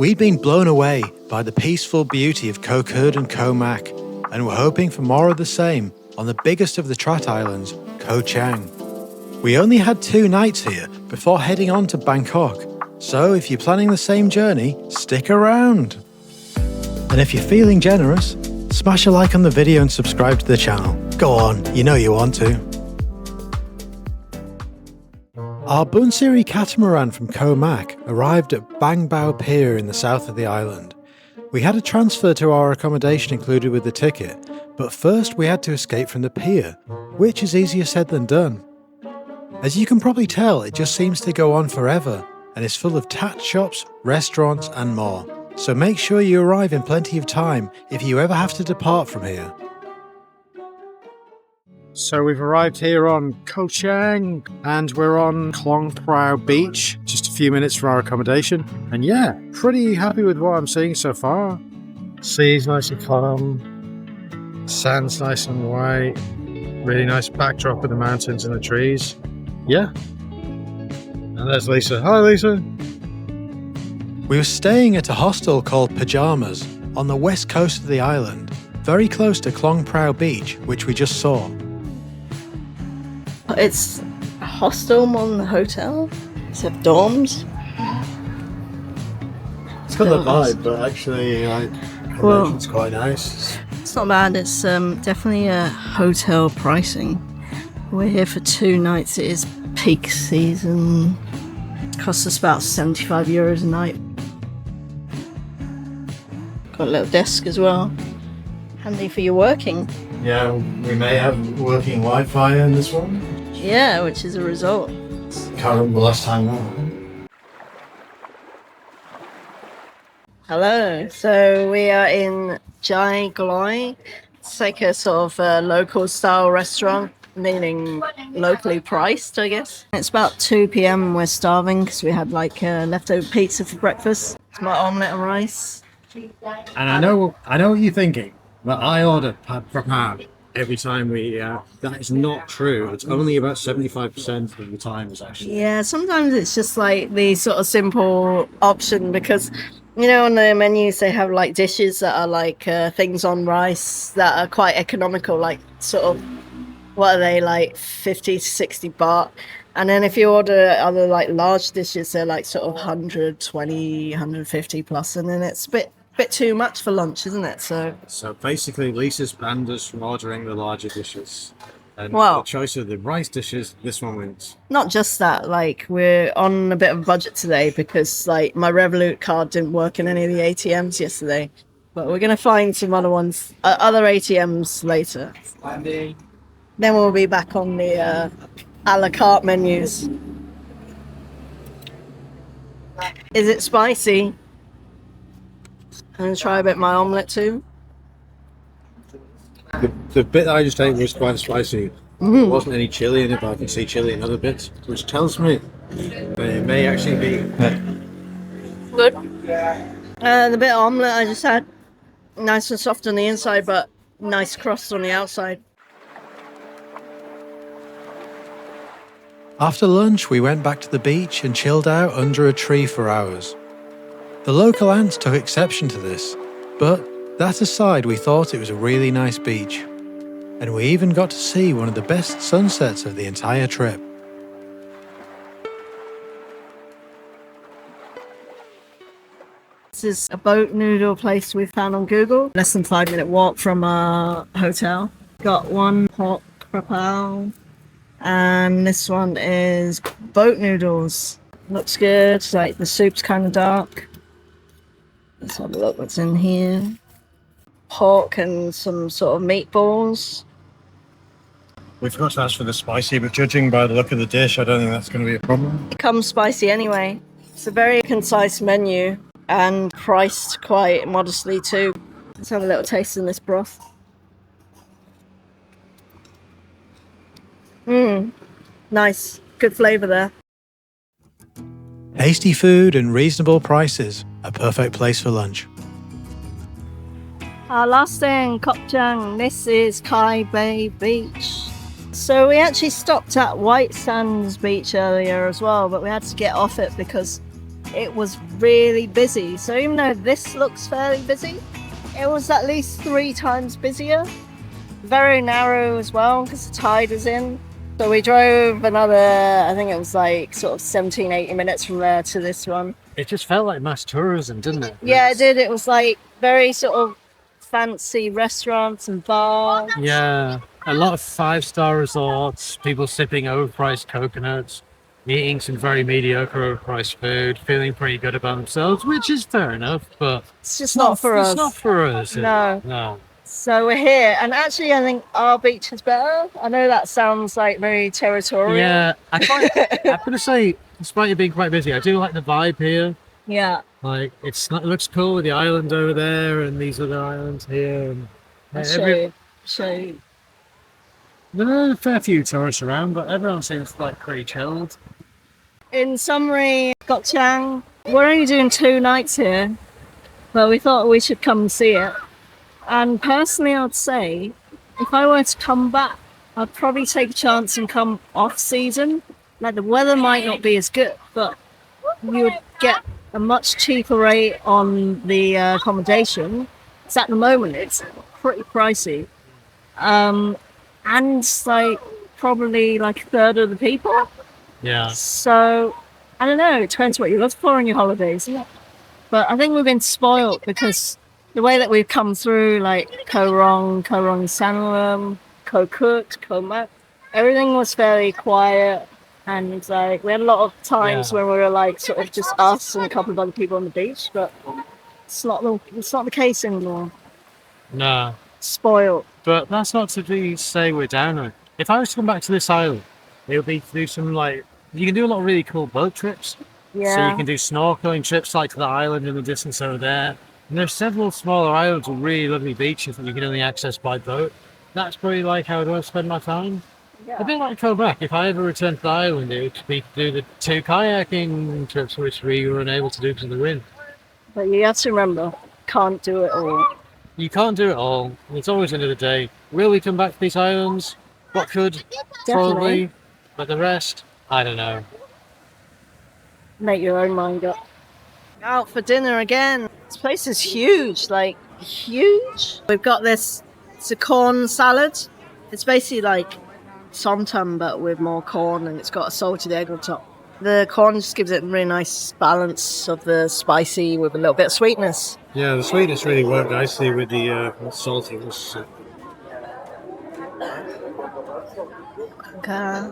We'd been blown away by the peaceful beauty of Koh Kud and Koh Mak, and were hoping for more of the same on the biggest of the Trat Islands, Koh Chang. We only had 2 nights here before heading on to Bangkok, so if you're planning the same journey, stick around. And if you're feeling generous, smash a like on the video and subscribe to the channel. Go on, you know you want to. Our Boonsiri catamaran from Koh Mak arrived at Bang Bao Pier in the south of the island. We had a transfer to our accommodation included with the ticket, but first we had to escape from the pier, which is easier said than done. As you can probably tell, it just seems to go on forever, and is full of tat shops, restaurants and more. So make sure you arrive in plenty of time if you ever have to depart from here. So we've arrived here on Koh Chang and we're on Klong Prao Beach, just a few minutes from our accommodation. And yeah, pretty happy with what I'm seeing so far. Sea's nice and calm, sand's nice and white, really nice backdrop with the mountains and the trees. Yeah. And there's Lisa. Hi Lisa. We were staying at a hostel called Pajamas on the west coast of the island, very close to Klong Prao Beach, which we just saw. It's a hostel more than a hotel. It's have dorms. It's got the vibe, but actually, accommodation's quite nice. It's not bad. It's definitely a hotel pricing. We're here for 2 nights. It is peak season. It costs us about €75 a night. Got a little desk as well. Handy for your working. Yeah, we may have working Wi-Fi in this one. Yeah, which is a result. Can't remember the last time. Hello. So we are in Jae Gloy. It's like a sort of local style restaurant, meaning locally priced, I guess. It's about 2 p.m. We're starving because we had like leftover pizza for breakfast. It's my omelette and rice. And I know what you're thinking, but I order pad for pad every time we. That is not true. It's only about 75% of the time is actually. Yeah, sometimes it's just like the sort of simple option because, you know, on the menus they have like dishes that are like things on rice that are quite economical, like sort of, what are they, like 50 to 60 baht. And then if you order other like large dishes, they're like sort of 120, 150 plus, and then it's a bit too much for lunch, isn't it? So basically, Lisa's banned us from ordering the larger dishes. And well, the choice of the rice dishes, this one wins. Not just that, like we're on a bit of a budget today because like my Revolut card didn't work in any of the ATMs yesterday. But we're going to find some other ones, other ATMs later. Then we'll be back on the a la carte menus. Is it spicy? I'm going to try a bit of my omelette too. The bit that I just ate was quite spicy. There wasn't any chili in it, but I can see chili in other bits, which tells me that it may actually be good. The bit of omelette I just had, nice and soft on the inside, but nice crust on the outside. After lunch, we went back to the beach and chilled out under a tree for hours. The local ants took exception to this, but that aside, we thought it was a really nice beach. And we even got to see one of the best sunsets of the entire trip. This is a boat noodle place we found on Google. Less than 5-minute walk from our hotel. Got one pork krapao, and this one is boat noodles. Looks good. It's like the soup's kind of dark. Let's have a look what's in here. Pork and some sort of meatballs. We forgot to ask for the spicy, but judging by the look of the dish, I don't think that's going to be a problem. It comes spicy anyway. It's a very concise menu and priced quite modestly too. Let's have a little taste in this broth. Nice. Good flavour there. Tasty food and reasonable prices, a perfect place for lunch. Our last day in Koh Chang, this is Kai Bae Beach. So we actually stopped at White Sands Beach earlier as well, but we had to get off it because it was really busy. So even though this looks fairly busy, it was at least 3 times busier. Very narrow as well because the tide is in. So we drove another, I think it was like sort of 17, 18 minutes from there to this one. It just felt like mass tourism, didn't it? Yeah, it did. It was like very sort of fancy restaurants and bars. Yeah, a lot of 5-star resorts, people sipping overpriced coconuts, eating some very mediocre overpriced food, feeling pretty good about themselves, which is fair enough, but it's just not for us. It's not for us. No. So we're here, and actually I think our beach is better. I know that sounds like very territorial. Yeah, I'm gonna say, despite it being quite busy, I do like the vibe here. Yeah. Like, it looks cool with the island over there and these other islands here. And show you. There are a fair few tourists around, but everyone seems like pretty chilled. In summary, Koh Chang, we're only doing 2 nights here, but we thought we should come and see it. And personally, I'd say, if I were to come back, I'd probably take a chance and come off season. Like, the weather might not be as good, but you would get a much cheaper rate on the accommodation. Because at the moment, it's pretty pricey. And like, probably like a third of the people. Yeah. So, I don't know, it depends what you look for on your holidays. But I think we've been spoiled because the way that we've come through, like Koh Sanlam, Koh Kut, Koh Mak, everything was fairly quiet, and like we had a lot of times when we were like sort of just us and a couple of other people on the beach, but it's not the case anymore. No. Spoiled. But that's not to say we're down on it. If I was to come back to this island, it would be to do some like, you can do a lot of really cool boat trips. Yeah. So you can do snorkeling trips like to the island in the distance over there. And there's several smaller islands with really lovely beaches that you can only access by boat. That's probably like how I'd want to spend my time. Yeah. A bit like go back. If I ever return to the island, it would be to do the 2 kayaking trips, which we were unable to do because of the wind. But you have to remember, can't do it all. You can't do it all. It's always the end of the day. Will we come back to these islands? What could? Probably. But the rest, I don't know. Make your own mind up. Out for dinner again. This place is huge, like huge. We've got this, it's a corn salad. It's basically like somtam but with more corn, and it's got a salted egg on top. The corn just gives it a really nice balance of the spicy with a little bit of sweetness. Yeah, the sweetness really worked nicely with the saltiness. Okay.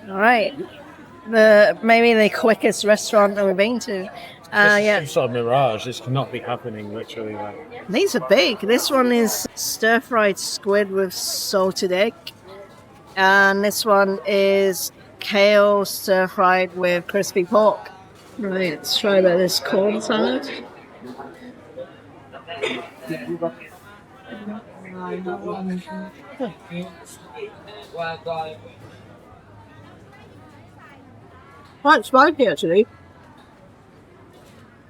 All right. Maybe the quickest restaurant that we've been to. Some sort of mirage. This cannot be happening literally. These are big. This one is stir-fried squid with salted egg. And this one is kale stir-fried with crispy pork. Right, let's try this corn salad. Quite spicy, actually.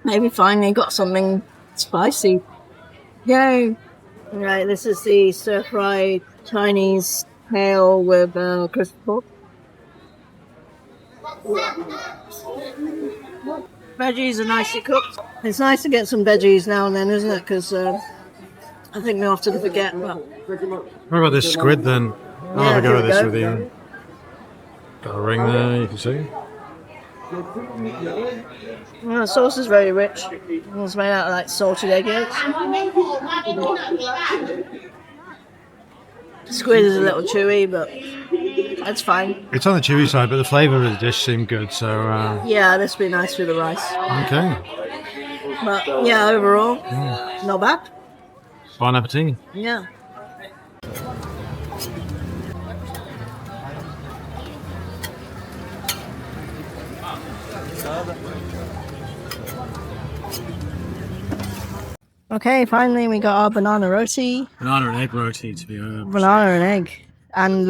Maybe finally got something spicy. Yay! Right, this is the stir-fried Chinese kale with crispy pork. Veggies are nicely cooked. It's nice to get some veggies now and then, isn't it? Because I think we often forget. But what about this squid then? I'll have a go at this with you. Got a ring there, you can see. Well, the sauce is very rich. It's made out of like salted egg yolks. Squid is a little chewy, but that's fine. It's on the chewy side, but the flavour of the dish seemed good, so... Yeah, this would be nice with the rice. Okay. But yeah, overall, not bad. Bon appetit. Yeah. Okay, finally we got our banana roti. Banana and egg roti, to be honest. Banana and egg. And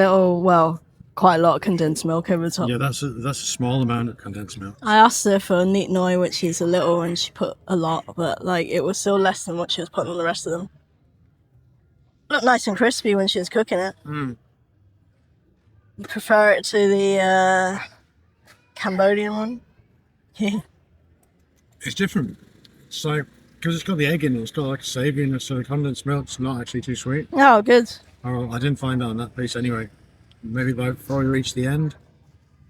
quite a lot of condensed milk over the top. Yeah, that's a small amount of condensed milk. I asked her for neat noi, which is a little, and she put a lot, but like it was still less than what she was putting on the rest of them. Looked nice and crispy when she was cooking it. Mm. Prefer it to the Cambodian one. It's different. It's like, because it's got the egg in it, it's got like a savouriness, so the condensed milk's not actually too sweet. Oh, good. Oh, I didn't find that on that piece anyway. Maybe before we reach the end.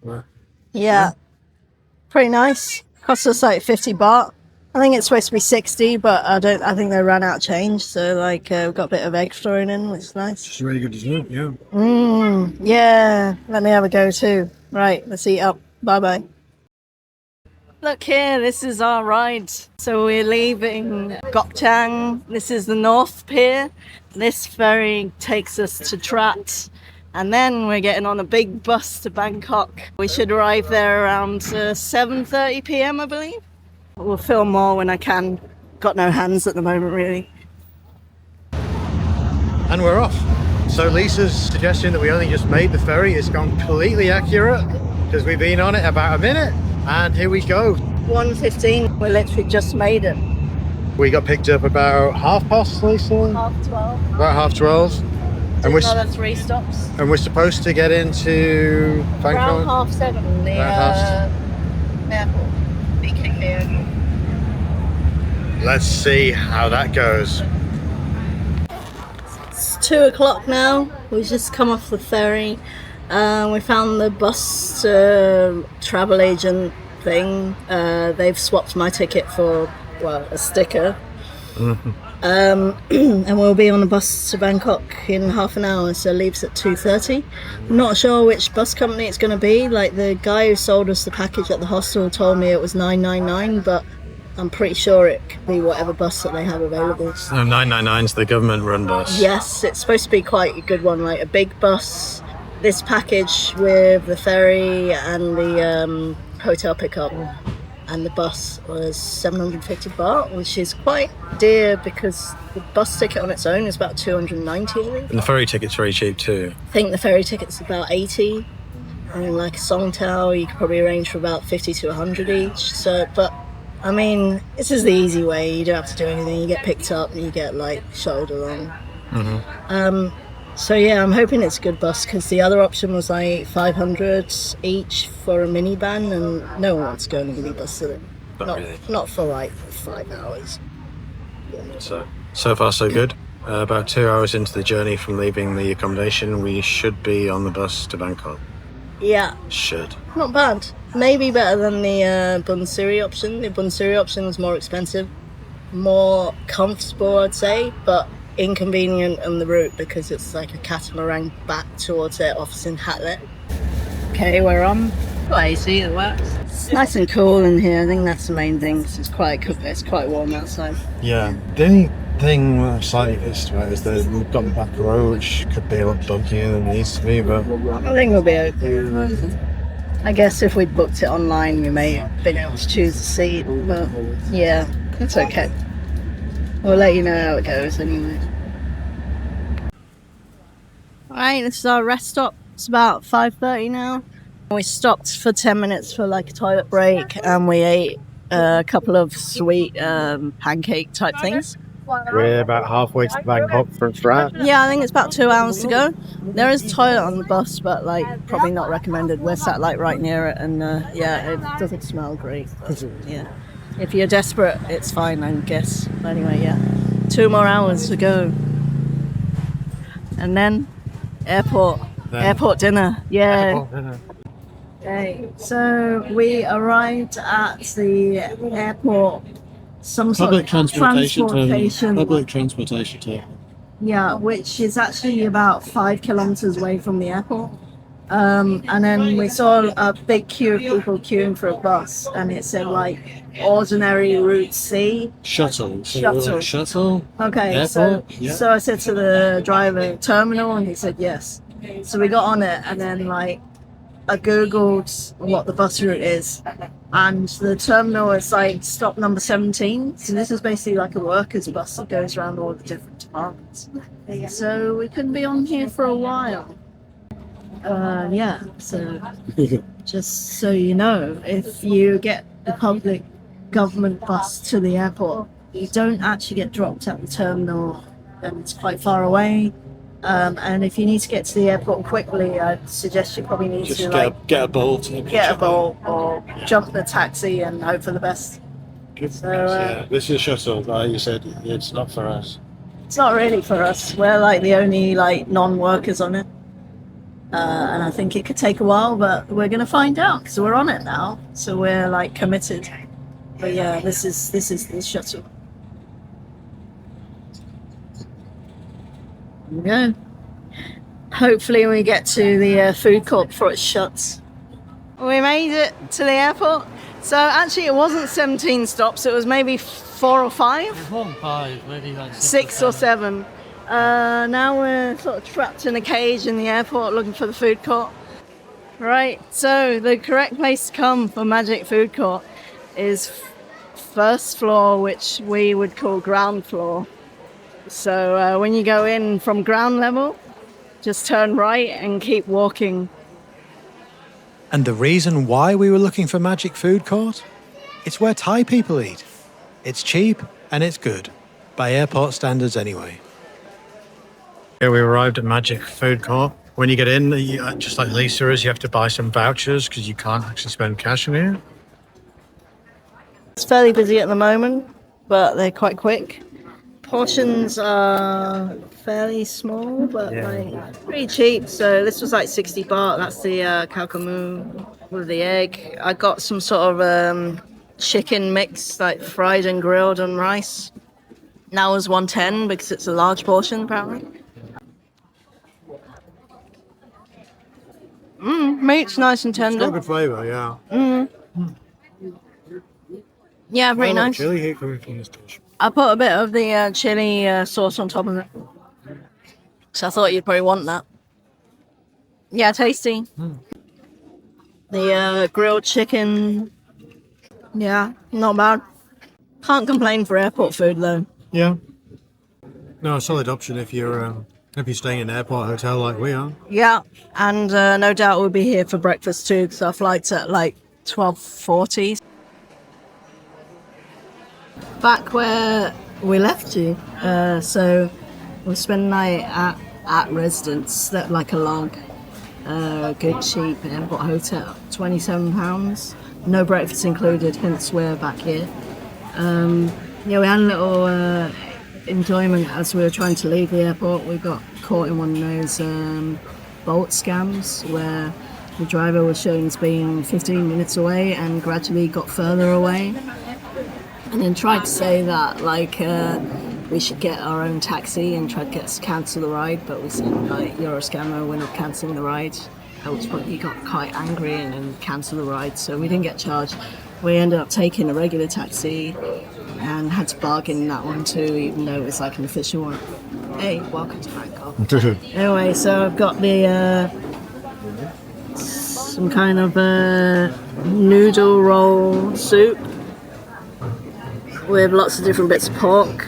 But, Yeah. Pretty nice. Cost us like 50 baht. I think it's supposed to be 60, but I think they ran out of change, so like we've got a bit of egg thrown in, which is nice. it's really good dessert, yeah. Yeah. Let me have a go too. Right, let's eat up. Bye-bye. Look here, this is our ride. So we're leaving Koh Chang. This is the North Pier. This ferry takes us to Trat. And then we're getting on a big bus to Bangkok. We should arrive there around 7:30 p.m, I believe. We'll film more when I can. Got no hands at the moment, really. And we're off. So Lisa's suggestion that we only just made the ferry is completely accurate, because we've been on it about a minute. And here we go. 1:15. We literally just made it. We got picked up about 12:30, Lisa? 12:30. About 12:30. And Another 3 stops. we're supposed to get into Bangkok. Around 7:30. The airport. BKK. Let's see how that goes. It's 2 o'clock now. We've just come off the ferry. We found the bus travel agent thing. They've swapped my ticket for, well, a sticker. And we'll be on the bus to Bangkok in half an hour, so it leaves at 2:30. I'm not sure which bus company it's going to be. Like, the guy who sold us the package at the hostel told me it was 999, but I'm pretty sure it could be whatever bus that they have available. So 999's the government-run bus. Yes, it's supposed to be quite a good one, like a big bus. This package with the ferry and the hotel pickup and the bus was 750 baht, which is quite dear because the bus ticket on its own is about 290, I think. And the ferry ticket's very cheap too. I think the ferry ticket's about 80. And like a songthaew, you could probably arrange for about 50 to 100 each. So, but I mean, this is the easy way. You don't have to do anything. You get picked up and you get like shuttled along. So yeah, I'm hoping it's a good bus because the other option was like 500 each for a minivan, and no one wants to go on a minibus, do they? Not for like 5 hours. So far so good. About 2 hours into the journey from leaving the accommodation, we should be on the bus to Bangkok. Yeah. Should. Not bad. Maybe better than the Boonsiri option. The Boonsiri option was more expensive, more comfortable, I'd say, but inconvenient on the route because it's like a catamaran back towards their office in Hatlet. Okay, we're on. Got AC, it works. It's nice and cool in here. I think that's the main thing. It's quite warm outside. Yeah, the only thing I'm slightly pissed about is that we've got the back row, which could be a lot bumpier than it needs to be, but I think we'll be okay. I guess if we'd booked it online, we may have been able to choose a seat, but yeah, it's okay. We'll let you know how it goes anyway. Alright, this is our rest stop. It's about 5:30 now. We stopped for 10 minutes for like a toilet break and we ate a couple of sweet pancake type things. we're about halfway to Bangkok from Trat. Yeah, I think it's about 2 hours to go. There is a toilet on the bus, but like probably not recommended. We're sat like right near it and yeah, it doesn't smell great. But, yeah. If you're desperate, it's fine, I guess. But anyway, yeah. 2 more hours to go. And then airport dinner. Yeah. Airport dinner. Okay, so we arrived at the airport. Some sort Public of transportation transportation. Public transportation terminal. Yeah, which is actually about 5 kilometers away from the airport. And then we saw a big queue of people queuing for a bus, and it said like ordinary route C. Shuttle. So Shuttle. we're like, shuttle. Okay, Airport, yeah. so I said to the driver, terminal, and he said yes. So we got on it, and then like I googled what the bus route is, and the terminal is like stop number 17. So this is basically like a workers bus that goes around all the different departments. So we couldn't be on here for a while. Yeah, so just so you know, if you get the public government bus to the airport, you don't actually get dropped at the terminal and it's quite far away. And if you need to get to the airport quickly, I'd suggest you probably need Just to get a boat. get a boat or jump in a taxi and hope for the best. So, Yeah, this is a shuttle. Like you said, it's not for us. it's not really for us. We're like the only like non-workers on it. And I think it could take a while, but we're going to find out because we're on it now. So we're like committed. But yeah, this is the shuttle. There we go. Hopefully we get to the food court before it shuts. We made it to the airport. So actually it wasn't 17 stops. It was maybe 4 or 5. 5, maybe like 6 or 7. Now we're sort of trapped in a cage in the airport looking for the food court. Right, so the correct place to come for Magic Food Court is first floor, which we would call ground floor. So when you go in from ground level, just turn right and keep walking. And the reason why we were looking for Magic Food Court? It's where Thai people eat. It's cheap and it's good, by airport standards anyway. Here we arrived at Magic Food Court. When you get in, just like Lisa is, you have to buy some vouchers because you can't actually spend cash in here. It's fairly busy at the moment, but they're quite quick. Portions are fairly small, but like pretty cheap. So this was like 60 baht. That's the khao kamu with the egg. I got some sort of chicken mix, like fried and grilled on rice. That was 110 because it's a large portion, apparently. Meat's nice and tender. It's got good flavour, yeah. Yeah, very nice. Chili here coming from this dish. I put a bit of the chili sauce on top of it. So I thought you'd probably want that. Yeah, tasty. The grilled chicken. Yeah, not bad. Can't complain for airport food though. Yeah. No, a solid option if you're staying in an airport hotel like we are. Yeah, and no doubt we'll be here for breakfast too because our flight's at like 12:40. Back where we left you. So we'll spend the night at residence, slept like a log. Good cheap airport hotel, £27. No breakfast included, hence we're back here. We had a little enjoyment as we were trying to leave the airport. We got caught in one of those bolt scams where the driver was showing us being 15 minutes away and gradually got further away. And then tried to say that, like, we should get our own taxi and tried to get us to cancel the ride, but we said, like, you're a scammer, we're not cancelling the ride. At which point he got quite angry and cancelled the ride, so we didn't get charged. We ended up taking a regular taxi and had to bargain that one too, even though it was like an official one. Hey, welcome to Bangkok. Anyway, so I've got the some kind of noodle roll soup with lots of different bits of pork,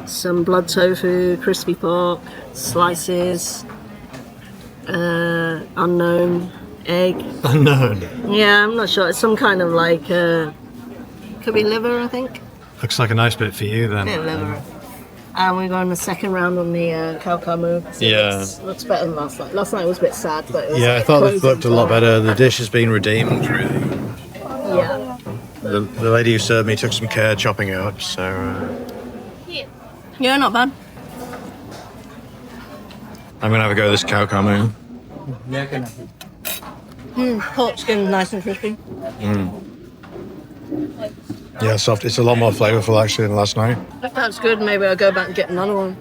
some blood tofu, crispy pork, slices, unknown egg. Unknown. Yeah, I'm not sure. It's some kind of like, could be liver, I think. Looks like a nice bit for you then. Yeah, liver. And we're going the second round on the khao kamu. So Yeah. looks better than last night. Last night was a bit sad, but it was Yeah, I thought this looked a lot better. The dish has been redeemed, really. Yeah. The lady who served me took some care chopping it up, so... Yeah, not bad. I'm going to have a go at this khao kamu. Pork skin nice and crispy. Yeah, soft. It's a lot more flavourful, actually, than last night. That's good. Maybe I'll go back and get another one.